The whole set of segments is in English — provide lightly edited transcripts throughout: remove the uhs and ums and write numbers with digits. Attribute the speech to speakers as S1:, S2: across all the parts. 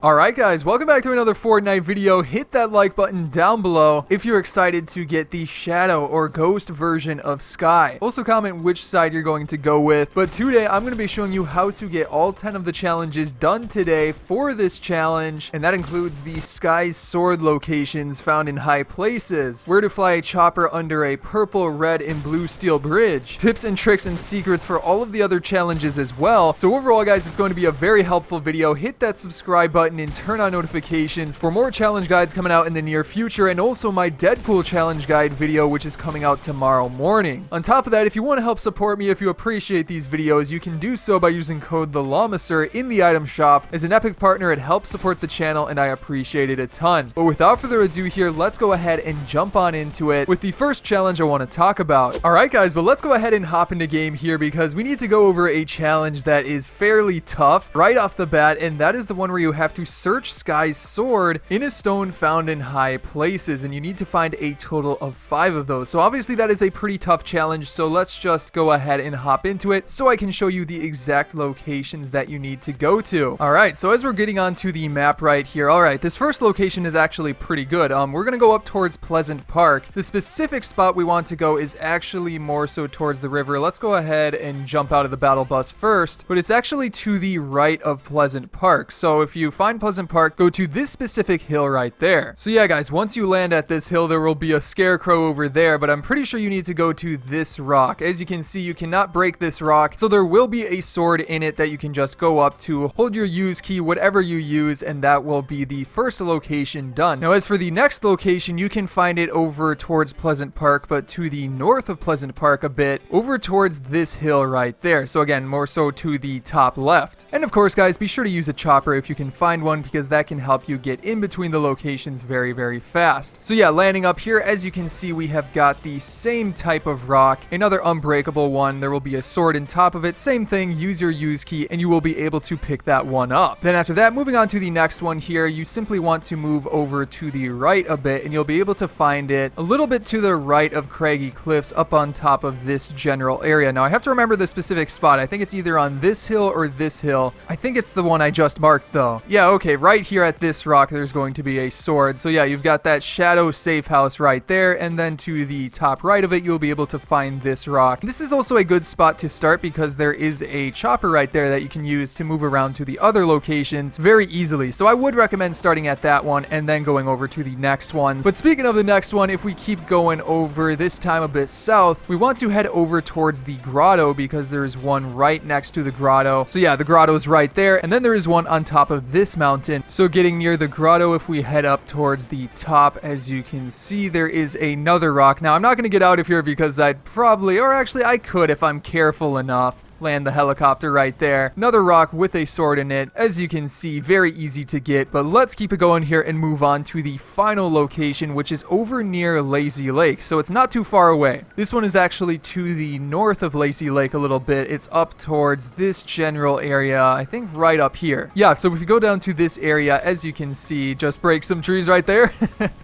S1: Alright guys, welcome back to another Fortnite video. Hit that like button down below if you're excited to get the shadow or ghost version of Skye. Also comment which side you're going to go with. But today I'm going to be showing you how to get all 10 of the challenges done today for this challenge. And that includes the Skyes Sword locations found in high places, where to fly a chopper under a purple, red, and blue steel bridge, tips and tricks and secrets for all of the other challenges as well. So overall guys, it's going to be a very helpful video. Hit that subscribe button and turn on notifications for more challenge guides coming out in the near future, and also my Deadpool challenge guide video, which is coming out tomorrow morning. On top of that, if you want to help support me, if you appreciate these videos, you can do so by using code TheLlamaSir in the item shop. As an epic partner, it helps support the channel and I appreciate it a ton. But without further ado here, let's go ahead and jump on into it with the first challenge I want to talk about. Alright guys, but let's go ahead and hop into game here because we need to go over a challenge that is fairly tough right off the bat, and that is the one where you have to search Skyes Sword in a stone found in high places, and you need to find a total of 5 of those. So obviously that is a pretty tough challenge, so let's just go ahead and hop into it so I can show you the exact locations that you need to go to. Alright, so as we're getting onto the map right here, alright, this first location is actually pretty good. We're gonna go up towards Pleasant Park. The specific spot we want to go is actually more so towards the river. Let's go ahead and jump out of the battle bus first, but it's actually to the right of Pleasant Park. So if you find Pleasant Park, go to this specific hill right there. So yeah guys, once you land at this hill, there will be a scarecrow over there, but I'm pretty sure you need to go to this rock. As you can see, you cannot break this rock, so there will be a sword in it that you can just go up to, hold your use key, whatever you use, and that will be the first location done. Now as for the next location, you can find it over towards Pleasant Park, but to the north of Pleasant Park a bit, over towards this hill right there. So again, more so to the top left. And of course guys, be sure to use a chopper if you can find one, because that can help you get in between the locations very fast. So yeah, landing up here, as you can see, we have got the same type of rock, another unbreakable one. There will be a sword in top of it, same thing, use your use key and you will be able to pick that one up. Then after that, moving on to the next one here, you simply want to move over to the right a bit and you'll be able to find it a little bit to the right of Craggy Cliffs, up on top of this general area. Now I have to remember the specific spot. I think it's either on this hill or this hill. I think it's the one I just marked though. Yeah, okay, right here at this rock there's going to be a sword. So yeah, you've got that shadow safe house right there, and then to the top right of it you'll be able to find this rock. This is also a good spot to start because there is a chopper right there that you can use to move around to the other locations very easily. So I would recommend starting at that one and then going over to the next one. But speaking of the next one, if we keep going over, this time a bit south, we want to head over towards the grotto because there is one right next to the grotto. So yeah, the grotto's right there, and then there is one on top of this mountain. So getting near the grotto, if we head up towards the top, as you can see, there is another rock. Now I'm not going to get out of here because I'd probably, or actually I could if I'm careful enough, land the helicopter right there. Another rock with a sword in it. As you can see, very easy to get, but let's keep it going here and move on to the final location, which is over near Lazy Lake. So it's not too far away. This one is actually to the north of Lazy Lake a little bit. It's up towards this general area, I think right up here. Yeah, so if you go down to this area, as you can see, just break some trees right there.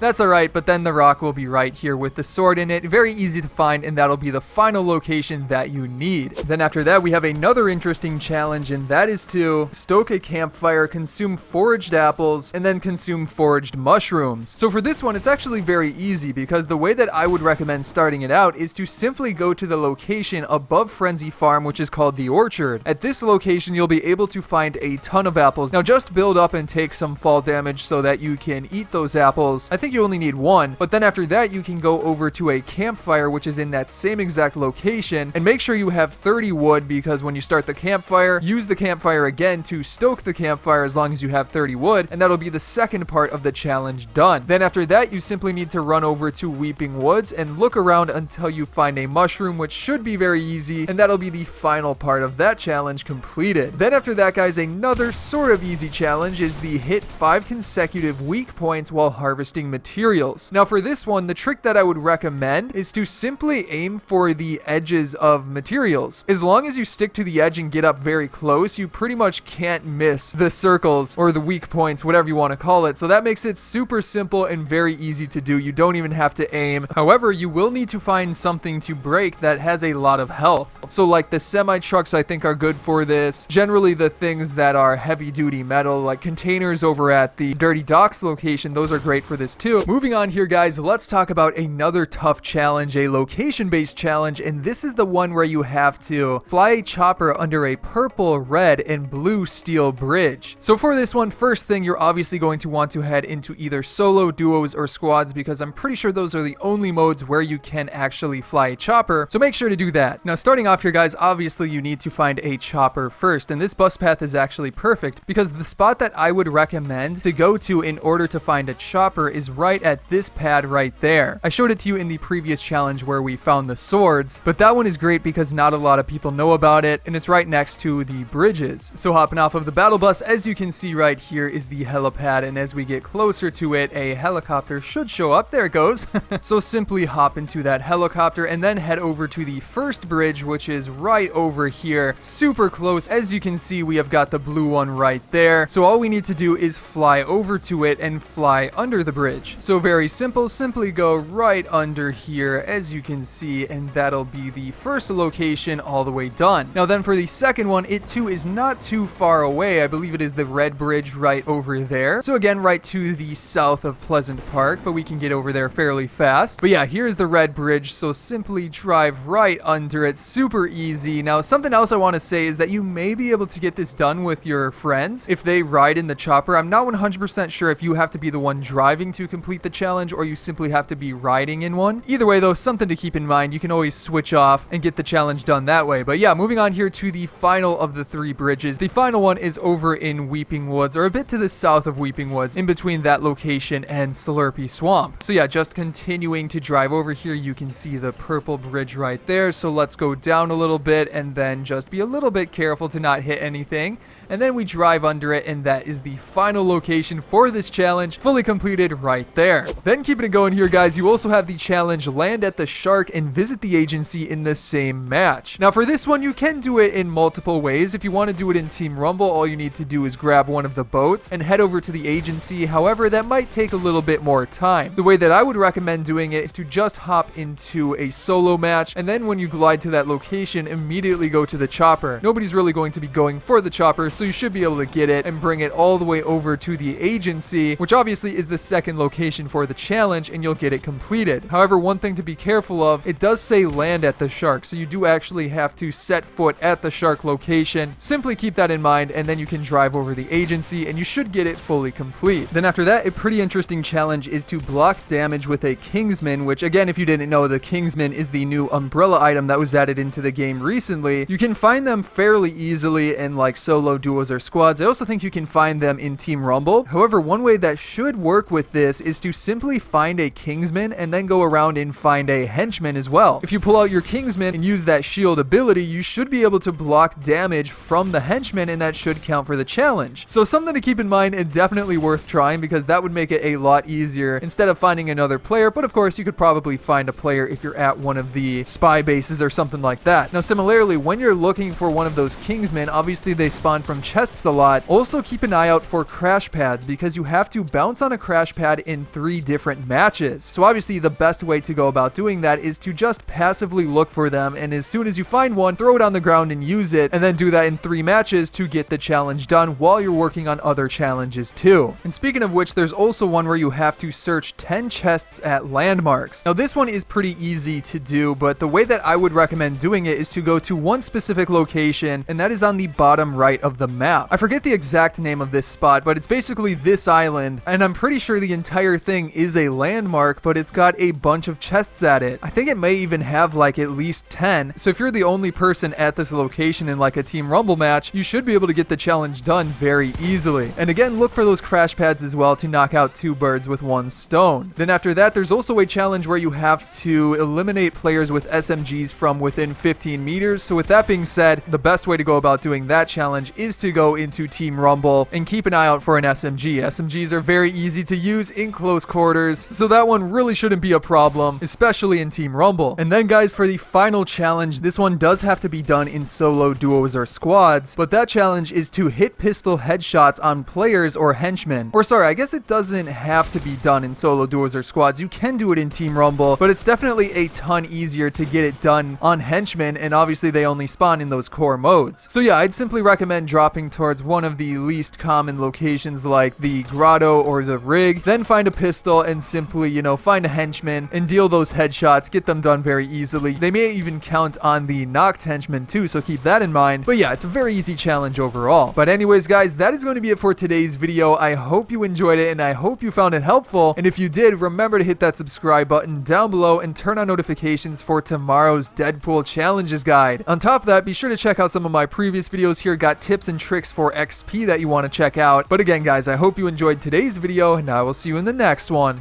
S1: That's alright, but then the rock will be right here with the sword in it. Very easy to find, and that'll be the final location that you need. Then after that, we have another interesting challenge, and that is to stoke a campfire, consume foraged apples, and then consume foraged mushrooms. So for this one, it's actually very easy because the way that I would recommend starting it out is to simply go to the location above Frenzy Farm, which is called the Orchard. At this location, you'll be able to find a ton of apples. Now just build up and take some fall damage so that you can eat those apples. I think you only need one, but then after that, you can go over to a campfire, which is in that same exact location, and make sure you have 30 wood, because when you start the campfire, use the campfire again to stoke the campfire as long as you have 30 wood, and that'll be the second part of the challenge done. Then after that, you simply need to run over to Weeping Woods and look around until you find a mushroom, which should be very easy, and that'll be the final part of that challenge completed. Then after that, guys, another sort of easy challenge is the hit 5 consecutive weak points while harvesting materials. Now for this one, the trick that I would recommend is to simply aim for the edges of materials. As long as you you stick to the edge and get up very close, you pretty much can't miss the circles or the weak points, whatever you want to call it. So that makes it super simple and very easy to do. You don't even have to aim. However, you will need to find something to break that has a lot of health. So like the semi-trucks I think are good for this. Generally the things that are heavy duty metal, like containers over at the Dirty Docks location, those are great for this too. Moving on here, guys, let's talk about another tough challenge, a location-based challenge, and this is the one where you have to fly a chopper under a purple, red, and blue steel bridge. So for this one, first thing, you're obviously going to want to head into either solo, duos, or squads, because I'm pretty sure those are the only modes where you can actually fly a chopper, so make sure to do that. Now, starting off here, guys, obviously you need to find a chopper first, and this bus path is actually perfect, because the spot that I would recommend to go to in order to find a chopper is right at this pad right there. I showed it to you in the previous challenge where we found the swords, but that one is great because not a lot of people know about it, and it's right next to the bridges. So hopping off of the battle bus, as you can see right here is the helipad, and as we get closer to it, a helicopter should show up. There it goes. So simply hop into that helicopter and then head over to the first bridge, which is right over here, super close. As you can see, we have got the blue one right there. So all we need to do is fly over to it and fly under the bridge. So very simple, simply go right under here, as you can see, and that'll be the first location all the way done. Now then for the second one, it too is not too far away. I believe it is the red bridge right over there. So again, right to the south of Pleasant Park, but we can get over there fairly fast. But yeah, here's the red bridge, so simply drive right under it, super easy. Now something else I want to say is that you may be able to get this done with your friends if they ride in the chopper. I'm not 100% sure if you have to be the one driving to complete the challenge or you simply have to be riding in one. Either way though, something to keep in mind. You can always switch off and get the challenge done that way. But yeah, moving on here to the final of the three bridges. The final one is over in Weeping Woods, or a bit to the south of Weeping Woods, in between that location and Slurpy Swamp. So yeah, just continuing to drive over here, you can see the purple bridge right there. So let's go down a little bit and then just be a little bit careful to not hit anything. And then we drive under it, and that is the final location for this challenge, fully completed right there. Then keeping it going here, guys, you also have the challenge Land at the Shark and Visit the Agency in the same match. Now for this one, you can do it in multiple ways. If you want to do it in Team Rumble, all you need to do is grab one of the boats and head over to the agency. However, that might take a little bit more time. The way that I would recommend doing it is to just hop into a solo match, and then when you glide to that location, immediately go to the chopper. Nobody's really going to be going for the chopper, so you should be able to get it and bring it all the way over to the agency, which obviously is the second location for the challenge, and you'll get it completed. However, one thing to be careful of, it does say land at the shark, so you do actually have to set foot at the shark location. Simply keep that in mind, and then you can drive over the agency and you should get it fully complete. Then after that, a pretty interesting challenge is to block damage with a Kingsman, which again, if you didn't know, the Kingsman is the new umbrella item that was added into the game recently. You can find them fairly easily in like solo, duos, or squads. I also think you can find them in Team Rumble. However, one way that should work with this is to simply find a Kingsman and then go around and find a henchman as well. If you pull out your Kingsman and use that shield ability, you should be able to block damage from the henchman, and that should count for the challenge. So something to keep in mind, and definitely worth trying, because that would make it a lot easier instead of finding another player. But of course, you could probably find a player if you're at one of the spy bases or something like that. Now similarly, when you're looking for one of those Kingsmen, obviously they spawn from chests a lot. Also keep an eye out for crash pads, because you have to bounce on a crash pad in 3 different matches. So obviously the best way to go about doing that is to just passively look for them, and as soon as you find one, throw it on the ground and use it, and then do that in 3 matches to get the challenge done while you're working on other challenges too. And speaking of which, there's also one where you have to search 10 chests at landmarks. Now this one is pretty easy to do, but the way that I would recommend doing it is to go to one specific location, and that is on the bottom right of the map. I forget the exact name of this spot, but it's basically this island, and I'm pretty sure the entire thing is a landmark, but it's got a bunch of chests at it. I think it may even have like at least 10. So if you're the only person at this location in like a Team Rumble match, you should be able to get the challenge done very easily. And again, look for those crash pads as well to knock out 2 birds with 1 stone. Then after that, there's also a challenge where you have to eliminate players with SMGs from within 15 meters. So with that being said, the best way to go about doing that challenge is to go into Team Rumble and keep an eye out for an SMG. SMGs are very easy to use in close quarters, so that one really shouldn't be a problem, especially in Team Rumble. And then guys, for the final challenge, this one does have to be done in solo, duos, or squads, but that challenge is to hit pistol headshots on players or henchmen. Or sorry, I guess it doesn't have to be done in solo, duos, or squads. You can do it in Team Rumble, but it's definitely a ton easier to get it done on henchmen, and obviously they only spawn in those core modes. So yeah, I'd simply recommend dropping towards one of the least common locations like the grotto or the rig, then find a pistol and simply, you know, find a henchman and deal those headshots, get them done very easily. They may even count on the knocked henchman too, so keep that in mind. But yeah, it's a very easy challenge overall. But anyways, guys, that is going to be it for today's video. I hope you enjoyed it and I hope you found it helpful. And if you did, remember to hit that subscribe button down below and turn on notifications for tomorrow's Deadpool challenges guide. On top of that, be sure to check out some of my previous videos here. Got tips and tricks for XP that you want to check out. But again, guys, I hope you enjoyed today's video and I will see you in the next one.